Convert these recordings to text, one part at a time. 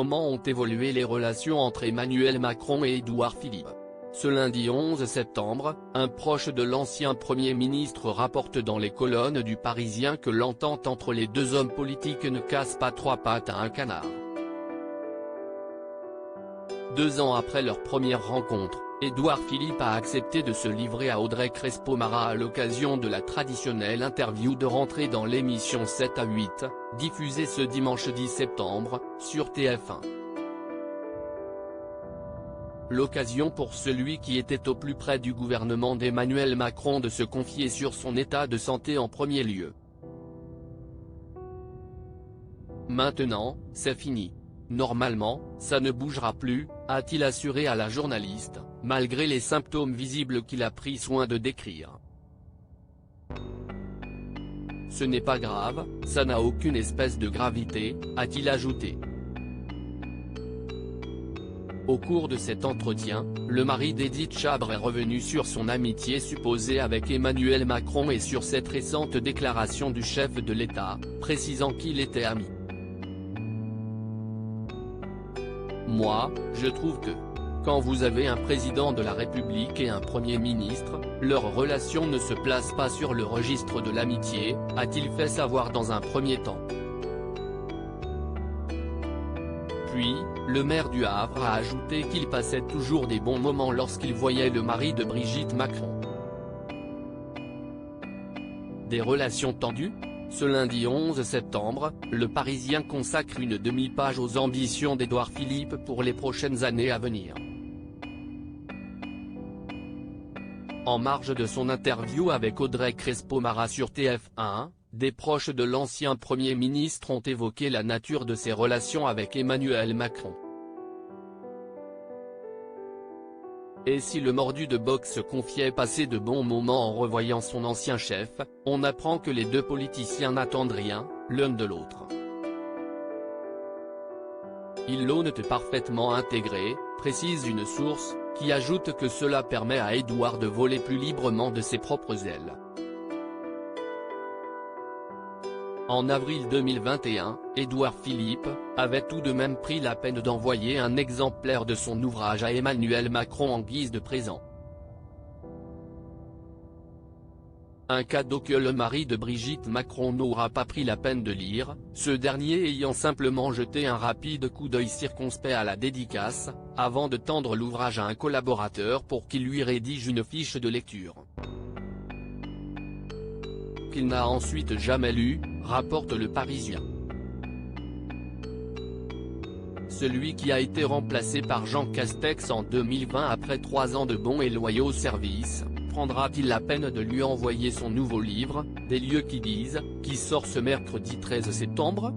Comment ont évolué les relations entre Emmanuel Macron et Édouard Philippe? Ce lundi 11 septembre, un proche de l'ancien Premier ministre rapporte dans les colonnes du Parisien que l'entente entre les deux hommes politiques ne casse pas trois pattes à un canard. 2 ans après leur première rencontre, Édouard Philippe a accepté de se livrer à Audrey Crespo-Mara à l'occasion de la traditionnelle interview de rentrée dans l'émission 7 à 8, diffusée ce dimanche 10 septembre, sur TF1. L'occasion pour celui qui était au plus près du gouvernement d'Emmanuel Macron de se confier sur son état de santé en premier lieu. Maintenant, c'est fini. Normalement, ça ne bougera plus, a-t-il assuré à la journaliste, malgré les symptômes visibles qu'il a pris soin de décrire. Ce n'est pas grave, ça n'a aucune espèce de gravité, a-t-il ajouté. Au cours de cet entretien, le mari d'Édith Chabre est revenu sur son amitié supposée avec Emmanuel Macron et sur cette récente déclaration du chef de l'État, précisant qu'il était ami. Moi, je trouve que, quand vous avez un président de la République et un Premier ministre, leur relation ne se place pas sur le registre de l'amitié, a-t-il fait savoir dans un premier temps. Puis, le maire du Havre a ajouté qu'il passait toujours des bons moments lorsqu'il voyait le mari de Brigitte Macron. Des relations tendues ? Ce lundi 11 septembre, le Parisien consacre une demi-page aux ambitions d'Édouard Philippe pour les prochaines années à venir. En marge de son interview avec Audrey Crespo-Mara sur TF1, des proches de l'ancien Premier ministre ont évoqué la nature de ses relations avec Emmanuel Macron. Et si le mordu de boxe confiait passer de bons moments en revoyant son ancien chef, on apprend que les deux politiciens n'attendent rien, l'un de l'autre. Ils l'ont parfaitement intégré, précise une source, qui ajoute que cela permet à Édouard de voler plus librement de ses propres ailes. En avril 2021, Édouard Philippe avait tout de même pris la peine d'envoyer un exemplaire de son ouvrage à Emmanuel Macron en guise de présent. Un cadeau que le mari de Brigitte Macron n'aura pas pris la peine de lire, ce dernier ayant simplement jeté un rapide coup d'œil circonspect à la dédicace, avant de tendre l'ouvrage à un collaborateur pour qu'il lui rédige une fiche de lecture. Qu'il n'a ensuite jamais lu, rapporte le Parisien. Celui qui a été remplacé par Jean Castex en 2020 après 3 ans de bons et loyaux services, prendra-t-il la peine de lui envoyer son nouveau livre, Des lieux qui disent, qui sort ce mercredi 13 septembre ?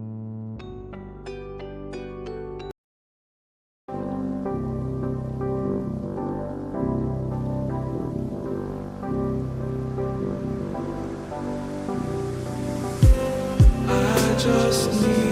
Just need